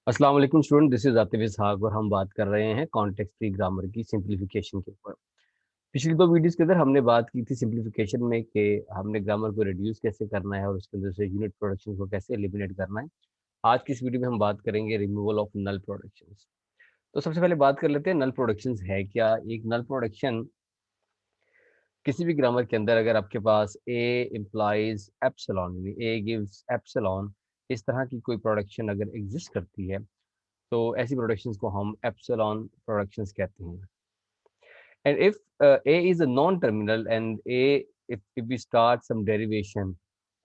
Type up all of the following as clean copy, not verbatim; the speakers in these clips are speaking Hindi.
अस्सलाम वालेकुम स्टूडेंट, दिस इज आतिफ इसहाक और हम बात कर रहे हैं कॉन्टेक्स्ट फ्री ग्रामर की सिंप्लीफिकेशन के ऊपर। पिछली दो वीडियोस के अंदर हमने बात की थी सिंप्लीफिकेशन में कि हमने ग्रामर को रिड्यूस कैसे करना है और उसके अंदर से यूनिट प्रोडक्शन को कैसे एलिमिनेट करना है। आज की इस वीडियो में हम बात करेंगे रिमूवल ऑफ नल प्रोडक्शंस। तो सबसे पहले बात कर लेते हैं नल प्रोडक्शंस है क्या। एक नल प्रोडक्शन किसी भी ग्रामर के अंदर अगर आपके पास A implies epsilon, A gives epsilon, इस तरह की कोई प्रोडक्शन अगर एग्जिस्ट करती है तो ऐसी प्रोडक्शंस को हम एप्सिलॉन प्रोडक्शंस कहते हैं। And if a is a non terminal and a, if we start some derivation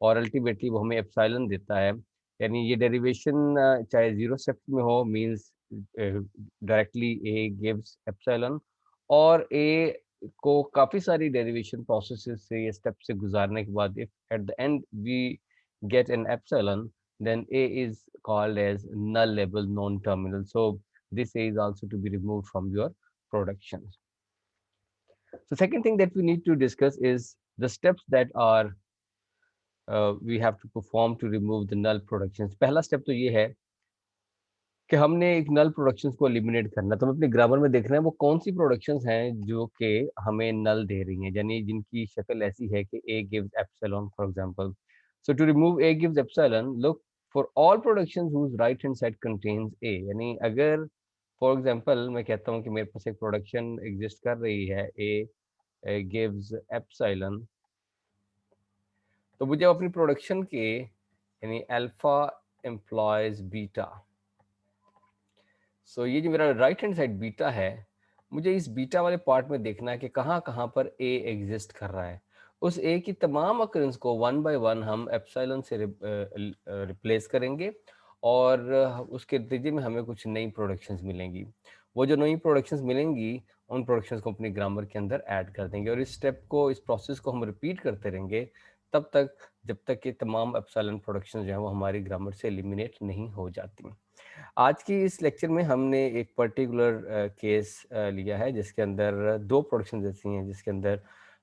और अल्टीमेटली वो हमें एप्सिलॉन देता है, यानी ये डेरिवेशन चाहे जीरो स्टेप में हो, means directly a gives epsilon, और a को काफी सारी डेरिवेशन प्रोसेसेस से ये स्टेप से गुजारने के बाद if at the end we get an epsilon, then A is called as null label non-terminal. So this A is also to be removed from your productions. So second thing that we need to discuss is the steps that are we have to perform to remove the null productions. पहला स्टेप तो ये है कि हमने एक नल प्रोडक्शंस को एलिमिनेट करना। तो हमें अपने ग्रामर में देखना है वो कौन सी प्रोडक्शंस हैं जो कि हमें नल दे रही हैं, यानी जिनकी शक्ल ऐसी है कि a gives epsilon for example. So to remove a gives epsilon, look for all productions whose right hand side contains a, यानी अगर फॉर एग्जांपल मैं कहता हूँ कि मेरे पास एक प्रोडक्शन एग्जिस्ट कर रही है a gives epsilon, तो मुझे अपनी प्रोडक्शन के यानी अल्फा एम्प्लॉयज बीटा, सो ये जो मेरा राइट हैंड साइड बीटा है, मुझे इस बीटा वाले पार्ट में देखना है कि कहाँ कहाँ पर ए एग्जिस्ट कर रहा है। उस ए की तमाम अकरेंस को वन बाय वन हम एप्सिलॉन से रिप्लेस करेंगे और उसके नतीजे में हमें कुछ नई प्रोडक्शंस मिलेंगी। वो जो नई प्रोडक्शंस मिलेंगी उन प्रोडक्शंस को अपने ग्रामर के अंदर ऐड कर देंगे और इस स्टेप को, इस प्रोसेस को हम रिपीट करते रहेंगे तब तक जब तक कि तमाम एप्सिलॉन प्रोडक्शंस जो है वो हमारी ग्रामर से एलिमिनेट नहीं हो जाती। आज की इस लेक्चर में हमने एक पर्टिकुलर केस लिया है जिसके अंदर दो प्रोडक्शन ऐसी हैं जिसके अंदर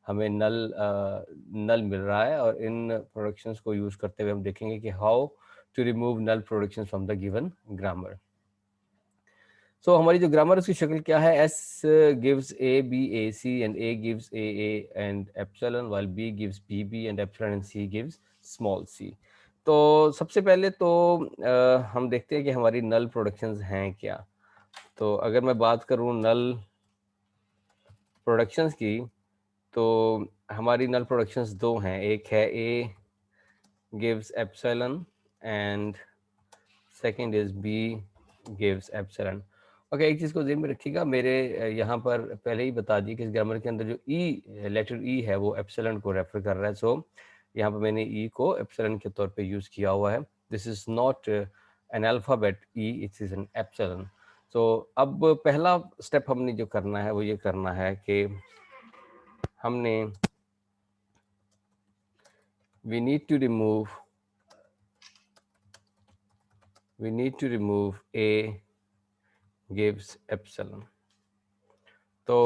हमें नल मिल रहा है, और इन प्रोडक्शंस को यूज करते हुए हम देखेंगे कि how to remove null productions from the given grammar. So हमारी जो ग्रामर उसकी शक्ल क्या है, S gives A B A C and A gives A and epsilon, while B gives B B and epsilon and C gives small C. तो सबसे पहले तो हम देखते हैं कि हमारी नल प्रोडक्शंस हैं क्या। तो अगर मैं बात करूं नल प्रोडक्शंस की, तो हमारी नल प्रोडक्शंस दो हैं, एक है A gives epsilon and second is B gives epsilon. Okay, एक चीज़ को ध्यान में रखिएगा, मेरे यहाँ पर पहले ही बता दी कि इस ग्रामर के अंदर जो ई लेटर ई है वो एप्सिलॉन को रेफर कर रहा है। सो यहाँ पर मैंने ई को एप्सिलॉन के तौर पे यूज़ किया हुआ है। This is not an alphabet E, it is an epsilon. So अब पहला स्टेप हमने जो करना है वो ये करना है कि हमने we need to remove a gives epsilon। तो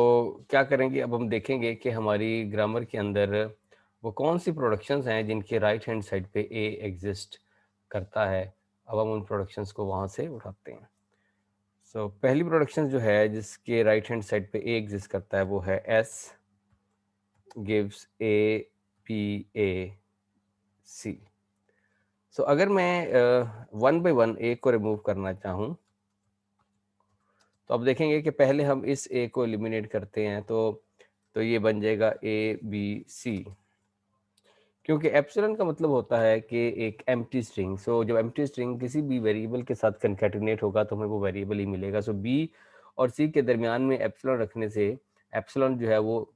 क्या करेंगे, अब हम देखेंगे कि हमारी ग्रामर के अंदर वो कौन सी प्रोडक्शंस हैं जिनके राइट हैंड साइड पे ए एग्जिस्ट करता है। अब हम उन प्रोडक्शंस को वहाँ से उठाते हैं। सो पहली प्रोडक्शन जो है जिसके राइट हैंड साइड पे ए एग्जिस्ट करता है वो है S gives A P A C. So अगर मैं वन बाय वन ए को रिमूव करना चाहूँ तो अब देखेंगे कि पहले हम इस ए को एलिमिनेट करते हैं तो ये बन जाएगा ए बी सी, क्योंकि एप्सिलॉन का मतलब होता है कि एक एम्प्टी स्ट्रिंग। सो जब एम्प्टी स्ट्रिंग किसी भी वेरिएबल के साथ कंकैटिनेट होगा तो हमें वो वेरिएबल ही मिलेगा। सो बी और सी के दरमियान में एप्सिलॉन रखने से एप्सिलॉन जो है वो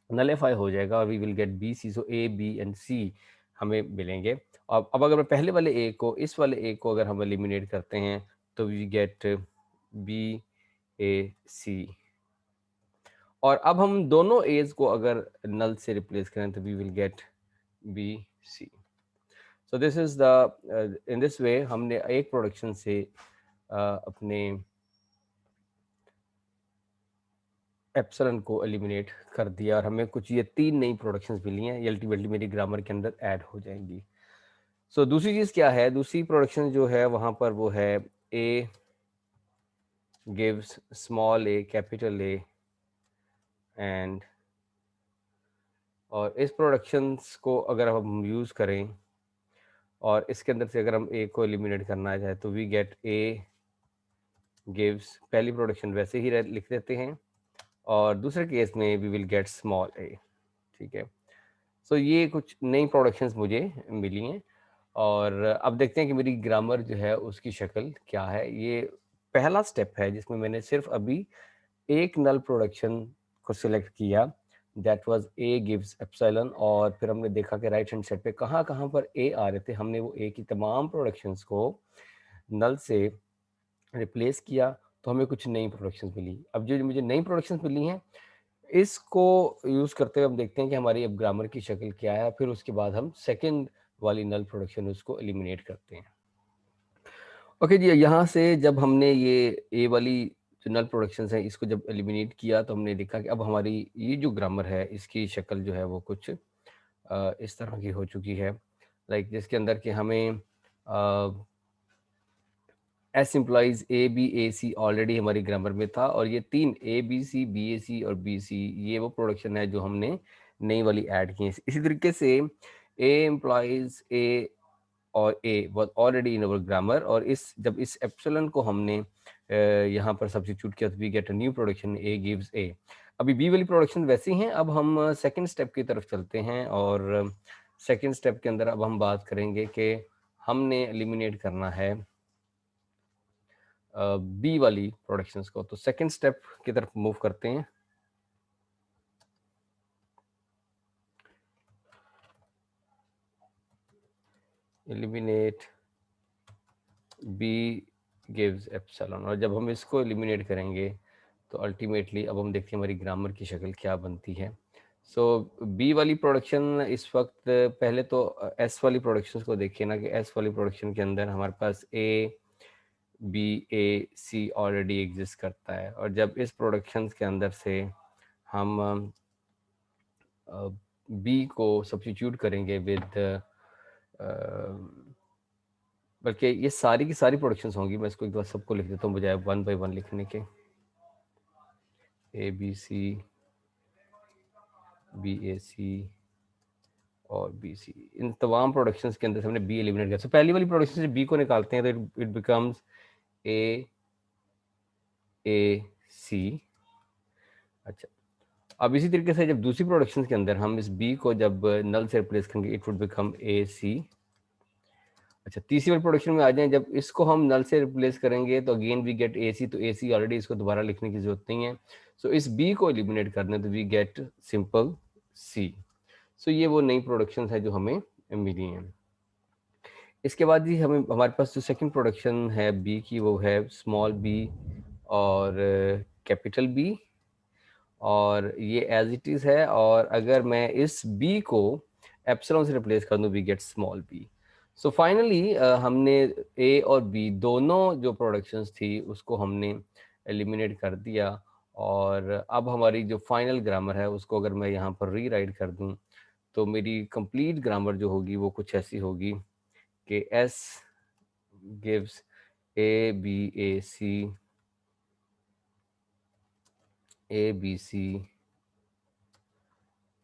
नलीफाई हो जाएगा और we will get B C. So A B and C हमें मिलेंगे। अब अगर मैं पहले वाले ए को इस वाले ए को अगर हम एलिमिनेट करते हैं तो वी गेट बी ए सी, और अब हम दोनों एज को अगर नल से रिप्लेस करें तो we will get B C. So this is the in this way हमने एक प्रोडक्शन से अपने एप्सिलॉन को एलिमिनेट कर दिया और हमें कुछ ये तीन नई प्रोडक्शंस मिली हैं, ये अल्टीमेटली मेरी ग्रामर के अंदर ऐड हो जाएंगी। सो दूसरी चीज़ क्या है, दूसरी प्रोडक्शन जो है वहाँ पर वो है A gives small a capital A and और इस प्रोडक्शंस को अगर हम यूज़ करें और इसके अंदर से अगर हम ए को एलिमिनेट करना चाहे तो वी गेट ए गिव्स, पहली प्रोडक्शन वैसे ही लिख देते हैं और दूसरे केस में वी विल गेट स्मॉल ए। ठीक है, सो ये कुछ नई प्रोडक्शंस मुझे मिली हैं और अब देखते हैं कि मेरी ग्रामर जो है उसकी शक्ल क्या है। ये पहला स्टेप है जिसमें मैंने सिर्फ अभी एक नल प्रोडक्शन को सिलेक्ट किया, that was a gives epsilon, और फिर हमने देखा कि राइट हैंड साइड पे कहाँ कहाँ पर ए आ रहे थे। हमने वो ए की तमाम प्रोडक्शंस को नल से रिप्लेस किया तो हमें कुछ नई प्रोडक्शंस मिली। अब जो मुझे नई प्रोडक्शंस मिली हैं इसको यूज़ करते हुए हम देखते हैं कि हमारी अब ग्रामर की शक्ल क्या है। फिर उसके बाद हम सेकंड वाली नल प्रोडक्शन उसको एलिमिनेट करते हैं। ओके जी, यहाँ से जब हमने ये ए वाली जो नल प्रोडक्शंस हैं इसको जब एलिमिनेट किया तो हमने देखा कि अब हमारी ये जो ग्रामर है इसकी शक्ल जो है वो कुछ इस तरह की हो चुकी है, लाइक जिसके अंदर कि हमें S implies A B A C already हमारी ग्रामर में था और ये तीन A B C B A सी और बी सी ये वो प्रोडक्शन है जो हमने नई वाली ऐड की है। इसी तरीके से ए इम्प्लाइज ए और ए was already in our grammar और इस जब इस एप्सिलॉन को हमने यहाँ पर सब्स्टिट्यूट किया तो we get a new production A gives A. अभी बी वाली प्रोडक्शन वैसी हैं। अब हम सेकंड स्टेप की तरफ चलते हैं और सेकंड स्टेप के अंदर अब हम बात करेंगे कि हमने एलिमिनेट करना है बी वाली प्रोडक्शंस को। तो सेकंड स्टेप की तरफ मूव करते हैं। एलिमिनेट बी गिव्स एप्सिलॉन, और जब हम इसको एलिमिनेट करेंगे तो अल्टीमेटली अब हम देखते हैं हमारी ग्रामर की शक्ल क्या बनती है। सो बी वाली प्रोडक्शन इस वक्त, पहले तो एस वाली प्रोडक्शंस को देखिए ना कि एस वाली प्रोडक्शन के अंदर हमारे पास A B A C already exist करता है और जब इस प्रोडक्शंस के अंदर से हम बी को सब्स्टिट्यूट करेंगे विद, बल्कि ये सारी की सारी प्रोडक्शंस होंगी। मैं इसको एक बार सबको लिख देता हूँ बजाय वन बाय वन लिखने के। A B C B A सी और बी सी, इन तमाम प्रोडक्शंस के अंदर से हमने बी एलिमिनेट किया। तो पहली वाली प्रोडक्शन से बी को निकालते हैं तो इट बिकम्स ए सी। अच्छा, अब इसी तरीके से जब दूसरी प्रोडक्शन के अंदर हम इस बी को जब नल से रिप्लेस करेंगे इट वुड बिकम ए सी। अच्छा, तीसरी वाली प्रोडक्शन में आ जाएं, जब इसको हम नल से रिप्लेस करेंगे तो अगेन वी गेट ए सी। तो ए सी ऑलरेडी इसको दोबारा लिखने की जरूरत नहीं है। सो इस बी को एलिमिनेट करने तो वी गेट सिंपल सी। सो ये वो नई प्रोडक्शन है जो हमें मिली हैं। इसके बाद ही हमें हमारे पास जो सेकंड प्रोडक्शन है बी की वो है स्मॉल बी और कैपिटल बी, और ये एज इट इज़ है। और अगर मैं इस बी को एप्सिलॉन से रिप्लेस कर दूँ we get small B. So finally हमने ए और बी दोनों जो प्रोडक्शंस थी उसको हमने एलिमिनेट कर दिया और अब हमारी जो फाइनल ग्रामर है उसको अगर मैं यहाँ पर रीराइट कर दूँ तो मेरी कंप्लीट ग्रामर जो होगी वो कुछ ऐसी होगी कि S gives A B A C A B C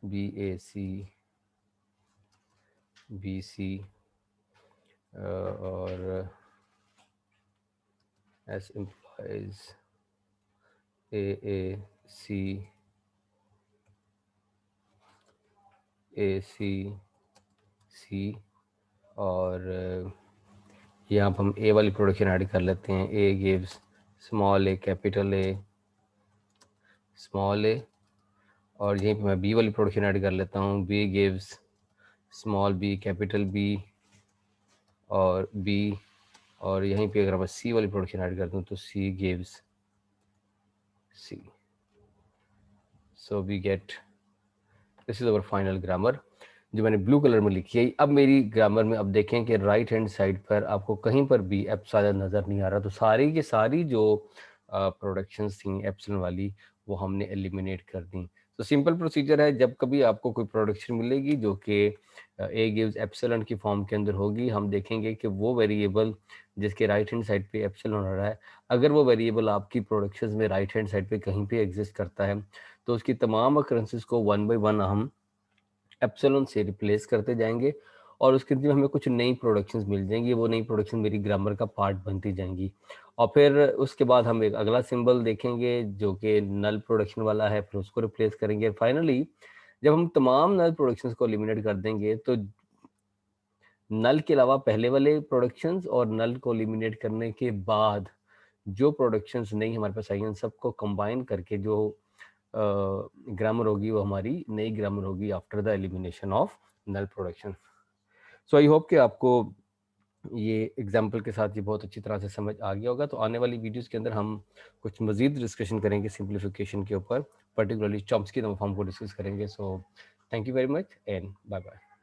B A C B C और S implies A A C A C C और यहाँ पर हम ए वाली प्रोडक्शन ऐड कर लेते हैं। A gives small A capital A small A, और यहीं पे मैं बी वाली प्रोडक्शन ऐड कर लेता हूँ। B gives small B capital B और बी, और यहीं पे अगर मैं सी वाली प्रोडक्शन ऐड कर दूँ तो C gives C. So we get this is our final grammar जो मैंने ब्लू कलर में लिखी है। अब मेरी ग्रामर में अब देखें कि राइट हैंड साइड पर आपको कहीं पर भी एप्सिलॉन नज़र नहीं आ रहा। तो सारी की सारी जो प्रोडक्शंस थी एप्सिलॉन वाली वो हमने एलिमिनेट कर दी। तो सिंपल प्रोसीजर है, जब कभी आपको कोई प्रोडक्शन मिलेगी जो कि ए गिव्स एप्सिलॉन की फॉर्म के अंदर होगी, हम देखेंगे कि वो वेरिएबल जिसके राइट हैंड साइड पे एप्सिलॉन हो रहा है, अगर वो वेरिएबल आपकी प्रोडक्शंस में राइट हैंड साइड पे कहीं पे एग्जिस्ट करता है, तो उसकी तमाम अकरेंसेस को वन बाय वन हम एप्सिलॉन से रिप्लेस करते जाएंगे और उसके अंदर हमें कुछ नई प्रोडक्शंस मिल जाएंगी। वो नई प्रोडक्शन मेरी ग्रामर का पार्ट बनती जाएंगी और फिर उसके बाद हम एक अगला सिंबल देखेंगे जो कि नल प्रोडक्शन वाला है, फिर उसको रिप्लेस करेंगे। फाइनली जब हम तमाम नल प्रोडक्शंस को एलिमिनेट कर देंगे तो नल के अलावा पहले वाले प्रोडक्शंस और नल को एलिमिनेट करने के बाद जो प्रोडक्शंस नहीं हमारे पास आई हैं, सबको कंबाइन करके जो ग्रामर होगी वो हमारी नई ग्रामर होगी after the elimination of null production. So I hope कि आपको ये एग्जाम्पल के साथ ये बहुत अच्छी तरह से समझ आ गया होगा। तो आने वाली वीडियोस के अंदर हम कुछ मजीद डिस्कशन करेंगे सिंप्लीफिकेशन के ऊपर, पर्टिकुलरली चॉम्स्की नंबर फॉर्म को डिस्कस करेंगे। So thank you very much and bye bye.